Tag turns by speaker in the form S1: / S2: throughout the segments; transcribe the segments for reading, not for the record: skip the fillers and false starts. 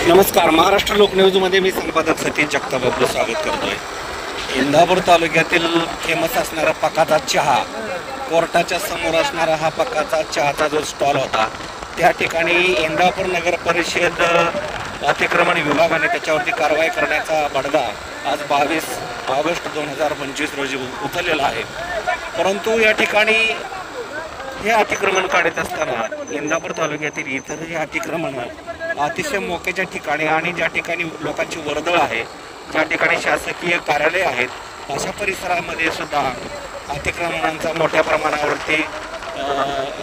S1: नमस्कार. महाराष्ट्र लोकन्यूजमध्ये मी संपादक सतीश जगताप आपलं स्वागत करतोय. इंदापूर तालुक्यातील फेमस असणारा पकाचा चहा, कोर्टाच्या समोर असणारा हा पकाचा चहाचा जो स्टॉल होता, त्या ठिकाणी इंदापूर नगर परिषद अतिक्रमण विभागाने त्याच्यावरती कारवाई करण्याचा बडगा आज 22 ऑगस्ट 2025 रोजी उचललेला आहे. परंतु या ठिकाणी हे अतिक्रमण काढत असताना इंदापूर तालुक्यातील इतरही अतिक्रमण अतिशय मोक्याच्या ठिकाणी आणि ज्या ठिकाणी लोकांची वर्दळ आहे, ज्या ठिकाणी शासकीय कार्यालय आहेत, अशा परिसरामध्ये सुद्धा अतिक्रमणांचा मोठ्या प्रमाणावरती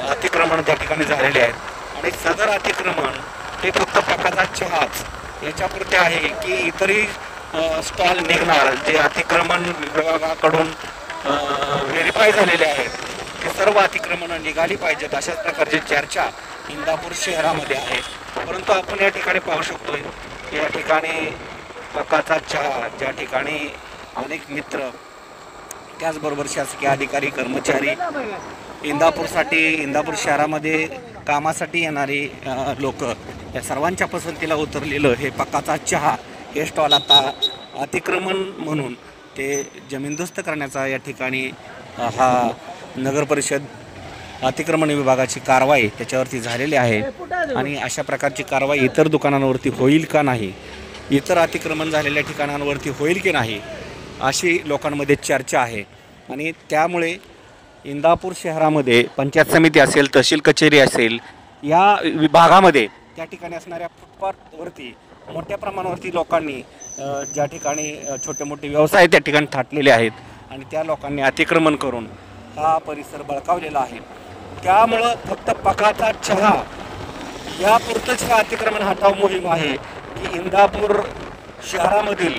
S1: अतिक्रमण त्या ठिकाणी झालेले आहेत. आणि सदर अतिक्रमण हे फक्त पकाचा चहाच याच्यापुरते आहे की इतरही स्टॉल निघणार जे अतिक्रमण विभागाकडून व्हेरीफाय झालेले आहेत, ते सर्व अतिक्रमणं निघाली पाहिजेत अशाच प्रकारची चर्चा इंदापूर शहरामध्ये आहे. परंतु आपण या ठिकाणी पाहू शकतोय की या ठिकाणी पकाचा चहा, ज्या ठिकाणी अनेक मित्र, त्याचबरोबर शासकीय अधिकारी कर्मचारी, इंदापूर शहरामध्ये कामासाठी येणारी लोक, या सर्वांच्या पसंतीला उतरलेलं हे पकाचा चहा हे स्टॉल आता अतिक्रमण म्हणून ते जमीनदोस्त करण्याचा या ठिकाणी हा नगर परिषद अतिक्रमण विभागाची कारवाई त्याच्यावरती झालेली आहे. आणि अशा प्रकारची कारवाई इतर दुकानांवरती होईल का नाही, इतर अतिक्रमण झालेल्या ठिकाणांवरती होईल की नाही, अशी लोकांमध्ये चर्चा आहे. आणि त्यामुळे इंदापूर शहरामध्ये पंचायत समिती असेल, तहसील कचेरी असेल, या विभागामध्ये त्या ठिकाणी असणाऱ्या फुटपाथवरती मोठ्या प्रमाणावरती लोकांनी ज्या ठिकाणी छोटे मोठे व्यवसाय त्या ठिकाणी थाटलेले आहेत आणि त्या लोकांनी अतिक्रमण करून हा परिसर बळकावलेला आहे. त्यामुळं फक्त पकाचा चहा यापुरतंच हे अतिक्रमण हटाव मोहीम आहे की इंदापूर शहरामधील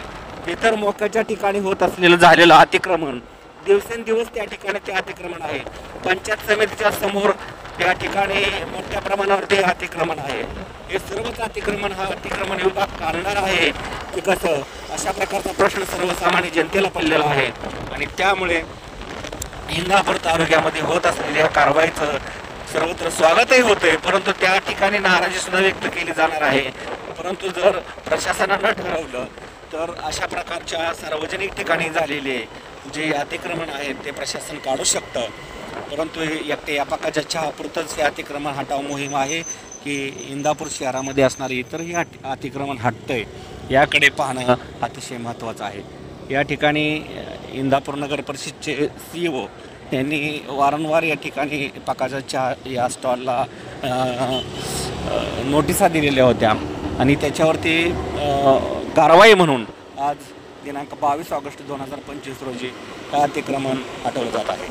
S1: इतर मोक्याच्या ठिकाणी होत असलेलं झालेलं अतिक्रमण दिवसेंदिवस त्या ठिकाणी ते अतिक्रमण आहे. पंचायत समितीच्या समोर त्या ठिकाणी मोठ्या प्रमाणावरती अतिक्रमण आहे. हे सर्वच अतिक्रमण हा अतिक्रमण विभाग काढणार आहे की कसं, अशा प्रकारचा प्रश्न सर्वसामान्य जनतेला पडलेला आहे. आणि त्यामुळे इंदापूर तालुक्यामध्ये होत असलेल्या कारवाईचं सर्वत्र स्वागतही होतंय, परंतु त्या ठिकाणी नाराजी सुद्धा व्यक्त केली जाणार आहे. परंतु जर प्रशासनानं ठरवलं तर अशा प्रकारच्या सार्वजनिक ठिकाणी झालेले जे अतिक्रमण आहेत ते प्रशासन काढू शकतं. परंतु या पकाच्या चहापुरतंच हे अतिक्रमण हटाव मोहीम आहे की इंदापूर शहरामध्ये असणारे इतरही अतिक्रमण हटतंय याकडे पाहणं अतिशय महत्त्वाचं आहे. या ठिकाणी इंदापूर नगर परिषदचे CEO यांनी वारंवार या ठिकाणी पकाचा चहा या स्टॉलला नोटिसा दिलेल्या होत्या आणि त्याच्यावरती कारवाई म्हणून आज दिनांक 22 ऑगस्ट 2025 रोजी अतिक्रमण हटवलं जात आहे.